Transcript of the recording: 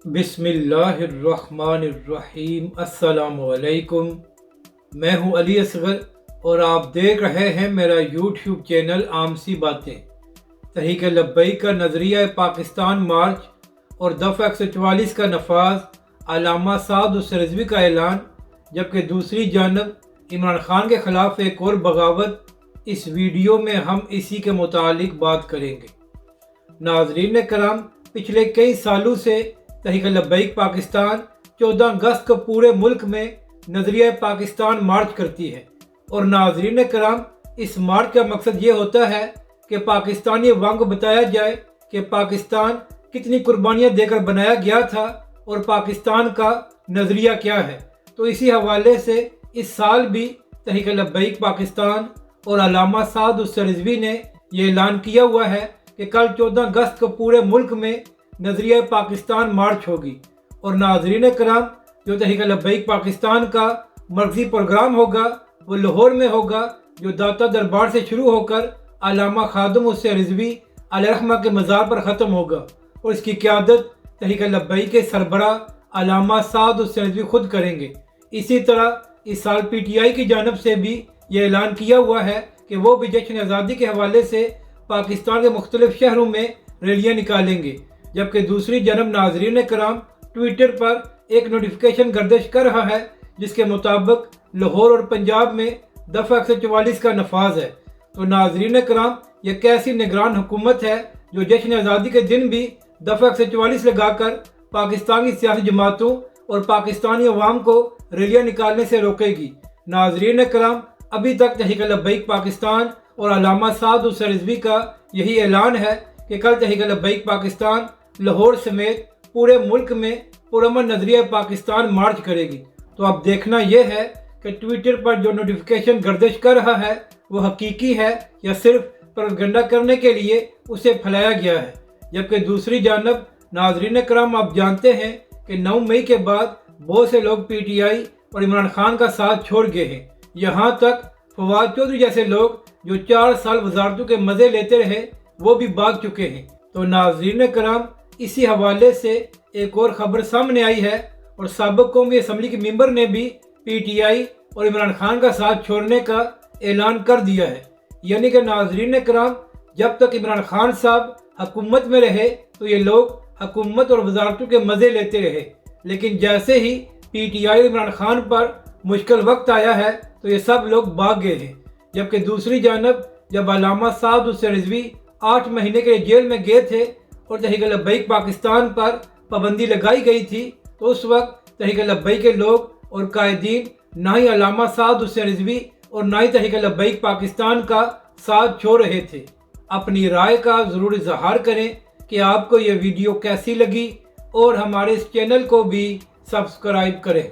बिस्मिल्लाहिर्रहमानिर्रहीम। अस्सलाम वालेकुम। मैं हूं अली असगर और आप देख रहे हैं मेरा यूट्यूब चैनल आमसी बातें। तहरीक लब्बैक का नज़रिया पाकिस्तान मार्च और दफ़ा 144 का नफाज, अल्लामा साद उस रिजवी का ऐलान, जबकि दूसरी जानब इमरान खान के ख़िलाफ़ एक और बगावत। इस वीडियो में हम इसी के मुतालिक बात करेंगे। नाज़रीन कराम, पिछले कई सालों से तहरीक लब्बैक पाकिस्तान 14 अगस्त को पूरे मुल्क में नज़रिया पाकिस्तान मार्च करती है। और नाज़रीन कराम, इस मार्च का मकसद ये होता है कि पाकिस्तानी अवाम को बताया जाए कि पाकिस्तान कितनी कुर्बानियाँ देकर बनाया गया था और पाकिस्तान का नज़रिया क्या है। तो इसी हवाले से इस साल भी तहरीक लब्बैक पाकिस्तान और अल्लामा साद उस रिजवी ने यह ऐलान किया हुआ है कि कल 14 अगस्त को पूरे मुल्क में नज़रिया पाकिस्तान मार्च होगी। और नाज़रीन कराम, जो तहरीक लब्बैक पाकिस्तान का मरकज़ी प्रोग्राम होगा वो लाहौर में होगा, जो दाता दरबार से शुरू होकर अल्लामा खादिम उस रिजवी अलैहिर्रहमा के मज़ार पर ख़त्म होगा। और इसकी क़यादत तहरीक लब्बैक के सरबराह अल्लामा साद उस रिजवी खुद करेंगे। इसी तरह इस साल PTI की जानब से भी ये ऐलान किया हुआ है कि वो भी जश्न आज़ादी के हवाले से पाकिस्तान के मुख्तलिफ शहरों में रैलियाँ निकालेंगे। जबकि दूसरी जानब नाज़रीन कराम, ट्विटर पर एक नोटिफिकेशन गर्दिश कर रहा है जिसके मुताबिक लाहौर और पंजाब में दफ़ा 144 का नफाज है। तो नाज़रीन कराम, यह कैसी निगरान हुकूमत है जो जश्न आज़ादी के दिन भी दफ़ा 144 लगाकर पाकिस्तान की सियासी जमातों और पाकिस्तानी अवाम को रैलियाँ निकालने से रोकेगी। नाज़रीन कराम, अभी तक तहरीक लब्बैक पाकिस्तान और अल्लामा साद उस रिजवी का यही ऐलान है कि कल तहरीक लब्बैक पाकिस्तान लाहौर समेत पूरे मुल्क में पुरअमन नज़रिया पाकिस्तान मार्च करेगी। तो अब देखना यह है कि ट्विटर पर जो नोटिफिकेशन गर्दिश कर रहा है वो हकीकी है या सिर्फ प्रोपेगेंडा करने के लिए उसे फैलाया गया है। जबकि दूसरी जानब नाज़रीन कराम, आप जानते हैं कि 9 मई के बाद बहुत से लोग PTI और इमरान खान का साथ छोड़ गए हैं। यहाँ तक फवाद चौधरी जैसे लोग जो 4 साल वजारतों के मज़े लेते रहे वो भी भाग चुके हैं। तो नाज़रीन कराम, इसी हवाले से एक और ख़बर सामने आई है और साबिक़ कौमी असम्बली के मेंबर ने भी PTI और इमरान खान का साथ छोड़ने का ऐलान कर दिया है। यानी कि नाज़रीन कराम, जब तक इमरान खान साहब हुकूमत में रहे तो ये लोग हुकूमत और वजारतों के मज़े लेते रहे, लेकिन जैसे ही PTI और इमरान खान पर मुश्किल वक्त आया है तो ये सब लोग भाग गए हैं। जबकि दूसरी जानब जब अल्लामा साद उस रिजवी 8 महीने के लिए जेल में गए थे और तहरीक लब्बैक पाकिस्तान पर पाबंदी लगाई गई थी, तो उस वक्त तहरीक लब्बैक के लोग और कायदीन ना ही अल्लामा साद उस रिजवी और ना ही तहरीक लब्बैक पाकिस्तान का साथ छोड़ रहे थे। अपनी राय का ज़रूर इजहार करें कि आपको ये वीडियो कैसी लगी और हमारे इस चैनल को भी सब्सक्राइब करें।